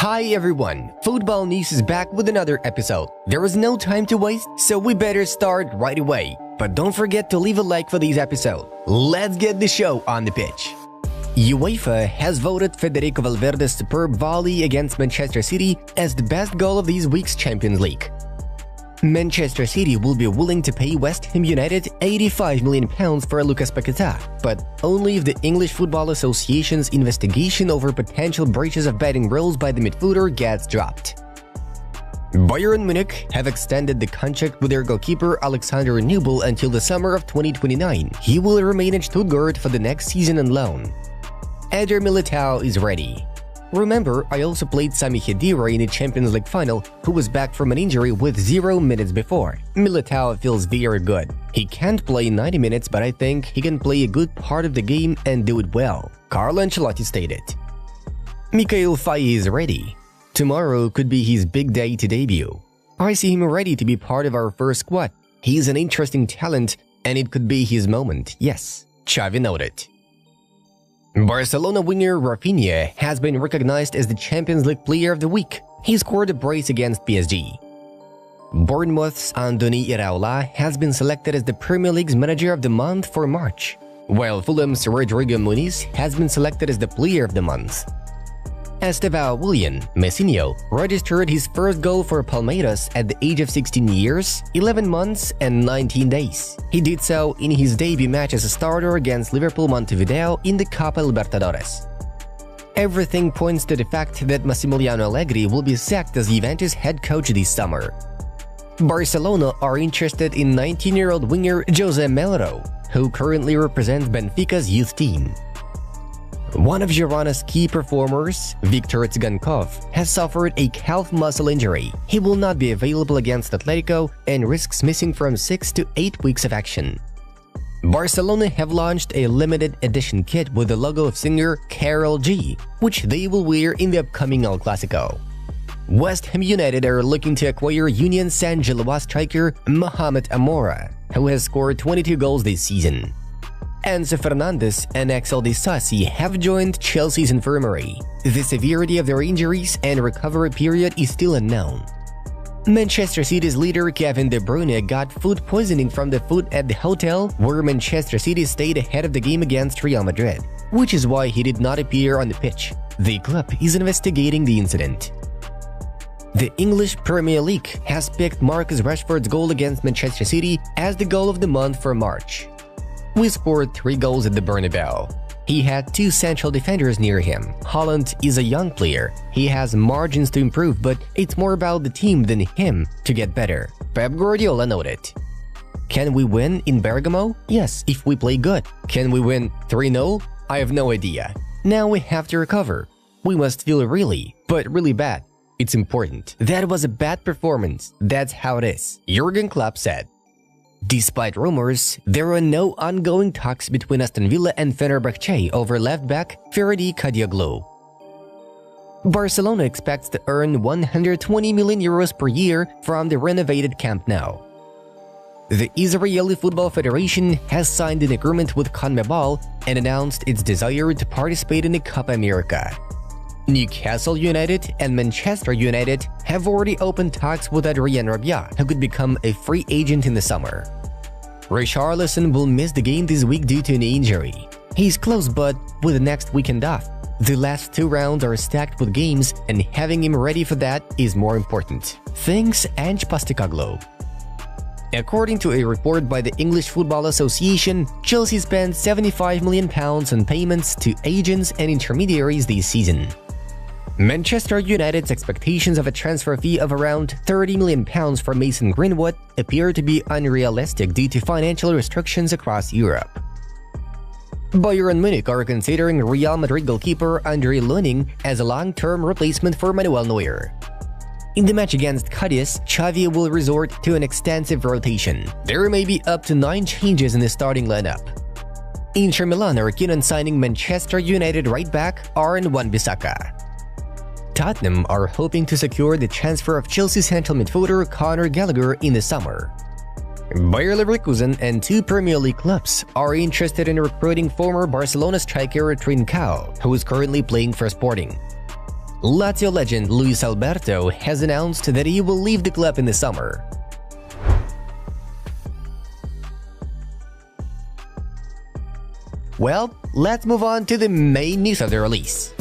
Hi everyone, Football News is back with another episode. There is no time to waste, so we better start right away. But don't forget to leave a like for this episode. Let's get the show on the pitch. UEFA has voted Federico Valverde's superb volley against Manchester City as the best goal of this week's Champions League. Manchester City will be willing to pay West Ham United £85 million for Lucas Paquetá, but only if the English Football Association's investigation over potential breaches of betting rules by the midfielder gets dropped. Bayern Munich have extended the contract with their goalkeeper Alexander Nubel until the summer of 2029. He will remain at Stuttgart for the next season on loan. Eder Militao is ready. Remember, I also played Sami Khedira in a Champions League final, who was back from an injury with 0 minutes before. Militao feels very good. He can't play 90 minutes, but I think he can play a good part of the game and do it well, Carlo Ancelotti stated. Mikhail Faye is ready. Tomorrow could be his big day to debut. I see him ready to be part of our first squad. He's an interesting talent, and it could be his moment, yes, Xavi noted. Barcelona winger Rafinha has been recognized as the Champions League Player of the Week. He scored a brace against PSG. Bournemouth's Andoni Iraola has been selected as the Premier League's Manager of the Month for March, while Fulham's Rodrigo Muniz has been selected as the Player of the Month. Estevão Willian Messinho registered his first goal for Palmeiras at the age of 16 years, 11 months and 19 days. He did so in his debut match as a starter against Liverpool Montevideo in the Copa Libertadores. Everything points to the fact that Massimiliano Allegri will be sacked as Juventus head coach this summer. Barcelona are interested in 19-year-old winger José Melero, who currently represents Benfica's youth team. One of Girona's key performers, Viktor Tsigankov, has suffered a calf muscle injury. He will not be available against Atletico and risks missing from 6 to 8 weeks of action. Barcelona have launched a limited edition kit with the logo of singer Karol G, which they will wear in the upcoming El Clasico. West Ham United are looking to acquire Union Saint-Gilloise striker Mohamed Amora, who has scored 22 goals this season. Enzo Fernandez and Axel Disasi have joined Chelsea's infirmary. The severity of their injuries and recovery period is still unknown. Manchester City's leader Kevin De Bruyne got food poisoning from the food at the hotel where Manchester City stayed ahead of the game against Real Madrid, which is why he did not appear on the pitch. The club is investigating the incident. The English Premier League has picked Marcus Rashford's goal against Manchester City as the goal of the month for March. We scored 3 goals at the Bernabeu. He had 2 central defenders near him. Haaland is a young player. He has margins to improve, but it's more about the team than him to get better, Pep Guardiola noted. Can we win in Bergamo? Yes, if we play good. Can we win 3-0? I have no idea. Now we have to recover. We must feel really, but really bad. It's important. That was a bad performance. That's how it is, Jurgen Klopp said. Despite rumors, there are no ongoing talks between Aston Villa and Fenerbahce over left-back Ferdi Kadioglu. Barcelona expects to earn €120 million per year from the renovated Camp Nou. The Israeli Football Federation has signed an agreement with CONMEBOL and announced its desire to participate in the Copa America. Newcastle United and Manchester United have already opened talks with Adrien Rabiot, who could become a free agent in the summer. Richarlison will miss the game this week due to an injury. He's close, but with the next weekend off. The last 2 rounds are stacked with games, and having him ready for that is more important. Thanks Ange Postecoglou. According to a report by the English Football Association, Chelsea spent £75 million on payments to agents and intermediaries this season. Manchester United's expectations of a transfer fee of around £30 million for Mason Greenwood appear to be unrealistic due to financial restrictions across Europe. Bayern Munich are considering Real Madrid goalkeeper André Lunin as a long-term replacement for Manuel Neuer. In the match against Cadiz, Xavi will resort to an extensive rotation. There may be up to 9 changes in the starting lineup. Inter Milan are keen on signing Manchester United right-back Aaron Wan-Bissaka. Tottenham are hoping to secure the transfer of Chelsea central midfielder Conor Gallagher in the summer. Bayer Leverkusen and 2 Premier League clubs are interested in recruiting former Barcelona striker Trincao, who is currently playing for Sporting. Lazio legend Luis Alberto has announced that he will leave the club in the summer. Well, let's move on to the main news of the release.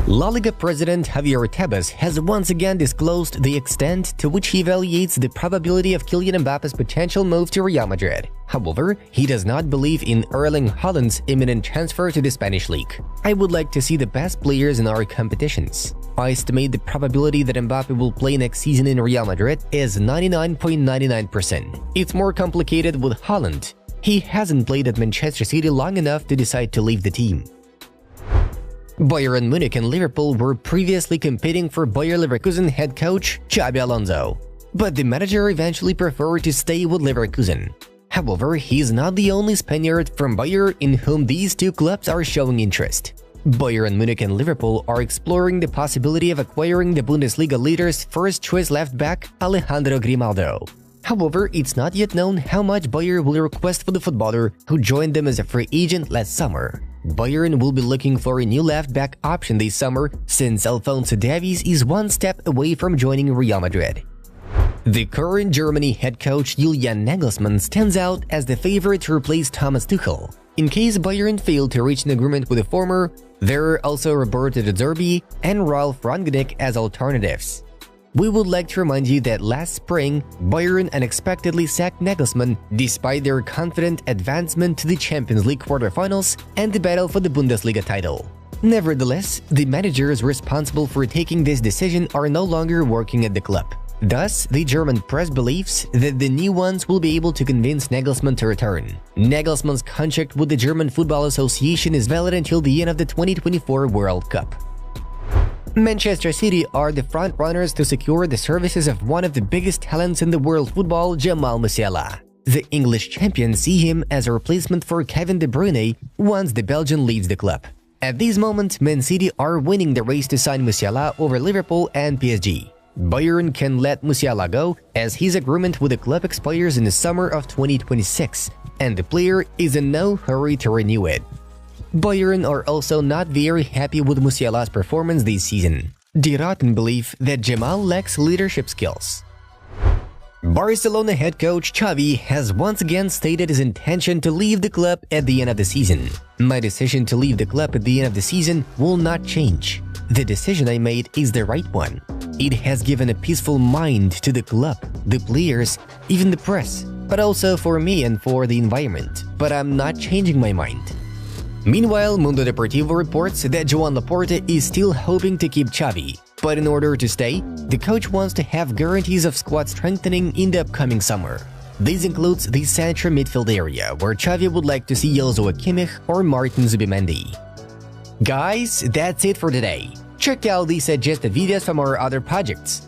La Liga president Javier Tebas has once again disclosed the extent to which he evaluates the probability of Kylian Mbappe's potential move to Real Madrid. However, he does not believe in Erling Haaland's imminent transfer to the Spanish league. "I would like to see the best players in our competitions. I estimate the probability that Mbappe will play next season in Real Madrid is 99.99%. It's more complicated with Haaland. He hasn't played at Manchester City long enough to decide to leave the team." Bayern Munich and Liverpool were previously competing for Bayer Leverkusen head coach Xabi Alonso, but the manager eventually preferred to stay with Leverkusen. However, he is not the only Spaniard from Bayer in whom these two clubs are showing interest. Bayern Munich and Liverpool are exploring the possibility of acquiring the Bundesliga leader's first-choice left-back Alejandro Grimaldo. However, it's not yet known how much Bayer will request for the footballer who joined them as a free agent last summer. Bayern will be looking for a new left-back option this summer since Alphonso Davies is one step away from joining Real Madrid. The current Germany head coach Julian Nagelsmann stands out as the favorite to replace Thomas Tuchel. In case Bayern failed to reach an agreement with the former, there are also Roberto De Zerbi and Ralf Rangnick as alternatives. We would like to remind you that last spring, Bayern unexpectedly sacked Nagelsmann despite their confident advancement to the Champions League quarterfinals and the battle for the Bundesliga title. Nevertheless, the managers responsible for taking this decision are no longer working at the club. Thus, the German press believes that the new ones will be able to convince Nagelsmann to return. Nagelsmann's contract with the German Football Association is valid until the end of the 2024 World Cup. Manchester City are the front-runners to secure the services of one of the biggest talents in the world football, Jamal Musiala. The English champions see him as a replacement for Kevin De Bruyne once the Belgian leaves the club. At this moment, Man City are winning the race to sign Musiala over Liverpool and PSG. Bayern can let Musiala go as his agreement with the club expires in the summer of 2026, and the player is in no hurry to renew it. Bayern are also not very happy with Musiala's performance this season. Die Roten believe that Jamal lacks leadership skills. Barcelona head coach Xavi has once again stated his intention to leave the club at the end of the season. "My decision to leave the club at the end of the season will not change. The decision I made is the right one. It has given a peaceful mind to the club, the players, even the press, but also for me and for the environment. But I'm not changing my mind." Meanwhile, Mundo Deportivo reports that Joan Laporta is still hoping to keep Xavi, but in order to stay, the coach wants to have guarantees of squad strengthening in the upcoming summer. This includes the central midfield area, where Xavi would like to see Joshua Kimmich or Martin Zubimendi. Guys, that's it for today. Check out these suggested videos from our other projects.